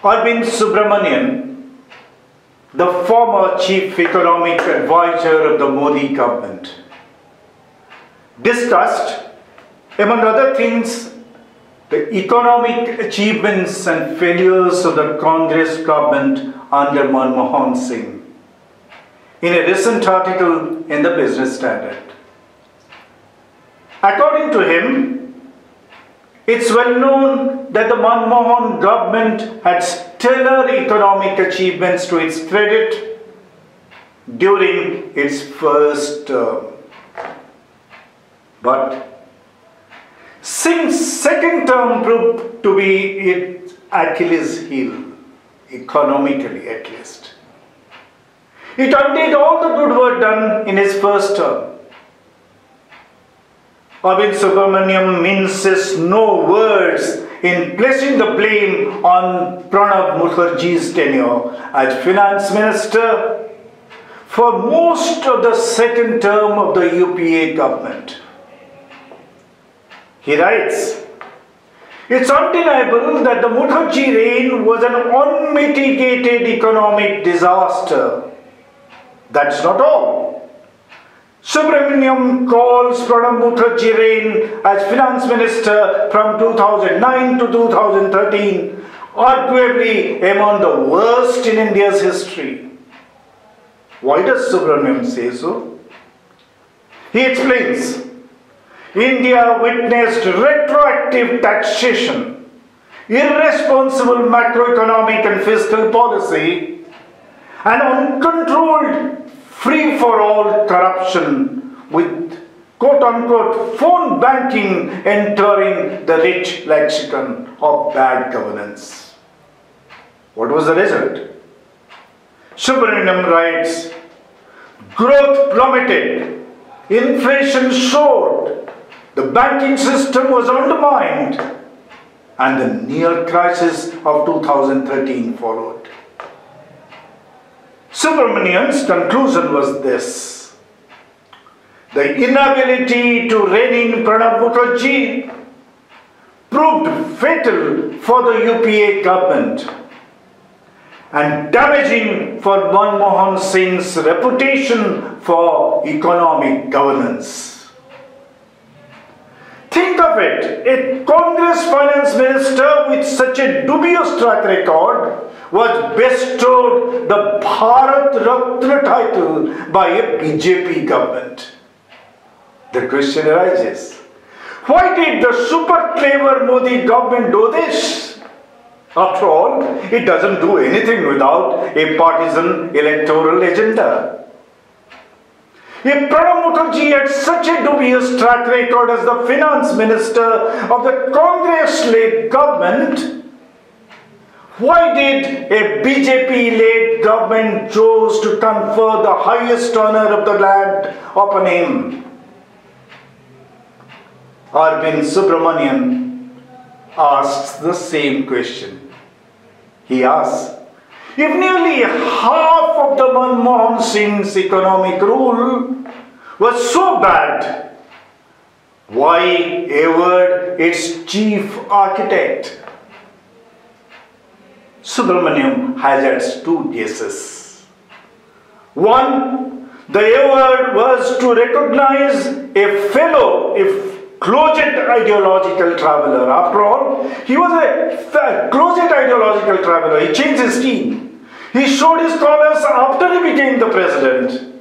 Subramanian, the former chief economic advisor of the Modi government, discussed, among other things, the economic achievements and failures of the Congress government under Manmohan Singh in a recent article in the Business Standard. According to him, it's well known that the Manmohan government had stellar economic achievements to its credit during its first term. But Singh's second term proved to be its Achilles heel, economically at least. It undid all the good work done in his first term. Subramanian minces no words in placing the blame on Pranab Mukherjee's tenure as finance minister for most of the second term of the UPA government. He writes, "It's undeniable that the Mukherjee reign was an unmitigated economic disaster. That's not all. Subramanian calls Pranab Mukherjee reign as finance minister from 2009 to 2013 arguably among the worst in India's history." Why does Subramanian say so? He explains, India witnessed retroactive taxation, irresponsible macroeconomic and fiscal policy, and uncontrolled free-for-all corruption with quote-unquote phone banking entering the rich lexicon of bad governance. What was the result? Subramanian writes, growth plummeted, inflation soared, the banking system was undermined, and the near crisis of 2013 followed. Subramanian's conclusion was this: the inability to rein in Pranab Mukherjee proved fatal for the UPA government and damaging for Manmohan Singh's reputation for economic governance. Think of it, a Congress finance minister with such a dubious track record was bestowed the Bharat Ratna title by a BJP government. The question arises, why did the super clever Modi government do this? After all, it doesn't do anything without a partisan electoral agenda. If Pranab Mukherjee had such a dubious track record as the finance minister of the Congress-led government, why did a BJP-led government choose to confer the highest honor of the land upon him? Subramanian asks the same question. He asks, if nearly half of the Manmohan Singh's economic rule was so bad, why award its chief architect? Subramanian hazards two guesses. One, the award was to recognize a fellow, closet ideological traveler. After all, he was a closet ideological traveler. He changed his team. He showed his colors after he became the president.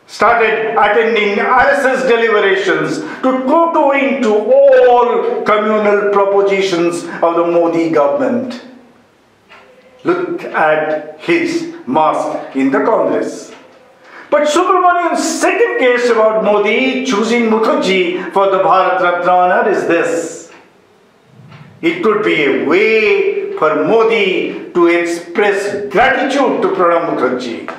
Started attending RSS deliberations to kowtowing to all communal propositions of the Modi government. Look at his mask in the Congress. But Subramanian's second case about Modi choosing Mukherjee for the Bharat Ratna honor is this: it could be a way for Modi to express gratitude to Pranab Mukherjee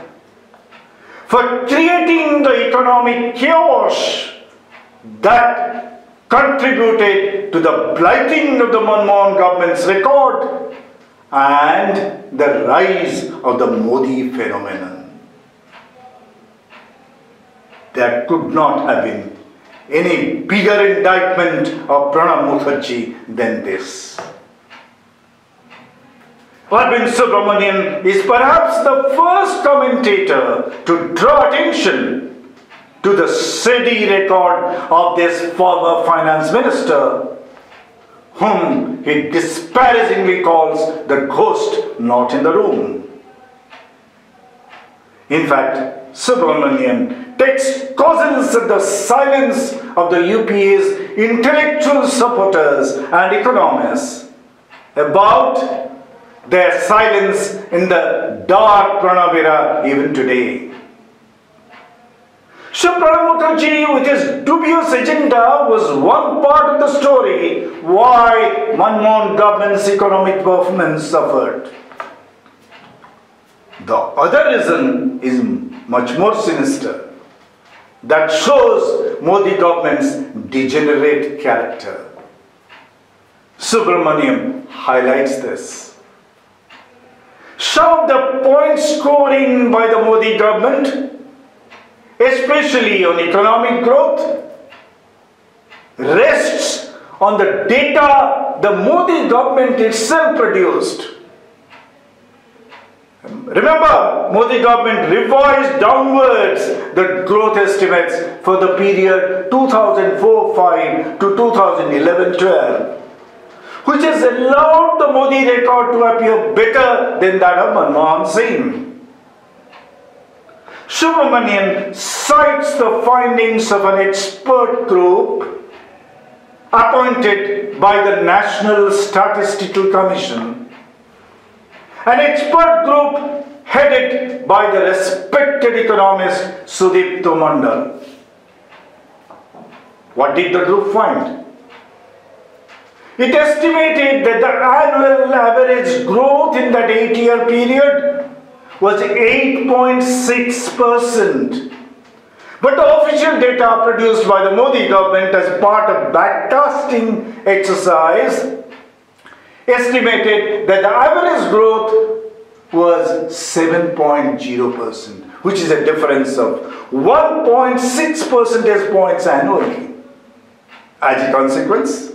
for creating the economic chaos that contributed to the blighting of the Manmohan government's record and the rise of the Modi phenomenon. There could not have been any bigger indictment of Pranab Mukherjee than this. Arvind Subramanian is perhaps the first commentator to draw attention to the steady record of this former finance minister, whom he disparagingly calls the ghost not in the room. In fact, Subramanian takes cognizance of the silence of the UPA's intellectual supporters and economists about their silence in the dark Pranab era even today. So Pranab Mukherjee, with his dubious agenda, was one part of the story why Manmohan government's economic performance suffered. The other reason is much more sinister, that shows Modi government's degenerate character. Subramanian highlights this. Some of the point scoring by the Modi government, especially on economic growth, rests on the data the Modi government itself produced. Remember, Modi government revised downwards the growth estimates for the period 2004-05 to 2011-12. Which has allowed the Modi record to appear better than that of Manmohan Singh. Subramanian cites the findings of an expert group appointed by the National Statistical Commission, an expert group headed by the respected economist Sudipto Mandal. What did the group find? It estimated that the annual average growth in that 8-year period was 8.6%. But the official data produced by the Modi government as part of backcasting exercise estimated that the average growth was 7.0%, which is a difference of 1.6 percentage points annually. As a consequence,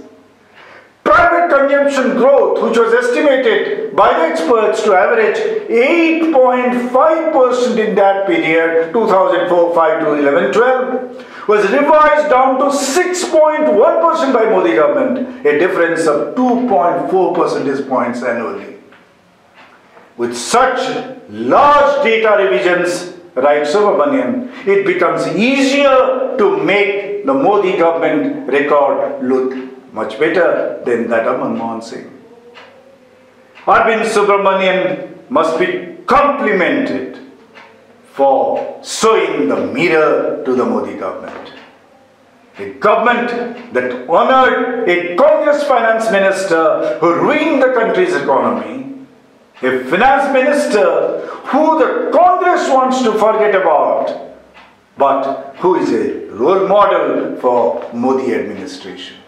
private consumption growth, which was estimated by the experts to average 8.5% in that period, 2004-05 to 11-12, was revised down to 6.1% by Modi government, a difference of 2.4 percentage points annually. With such large data revisions, writes Subramanian, it becomes easier to make the Modi government record look much better than that of Manmohan Singh. Arvind Subramanian must be complimented for showing the mirror to the Modi government. A government that honored a Congress finance minister who ruined the country's economy, a finance minister who the Congress wants to forget about, but who is a role model for Modi administration.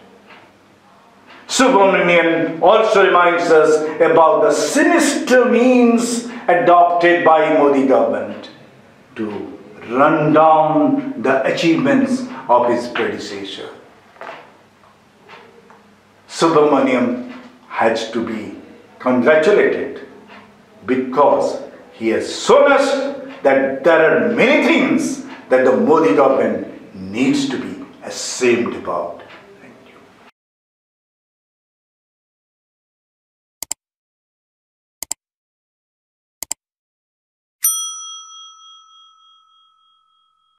Subramanian also reminds us about the sinister means adopted by Modi government to run down the achievements of his predecessor. Subramanian has to be congratulated because he has shown us that there are many things that the Modi government needs to be ashamed about.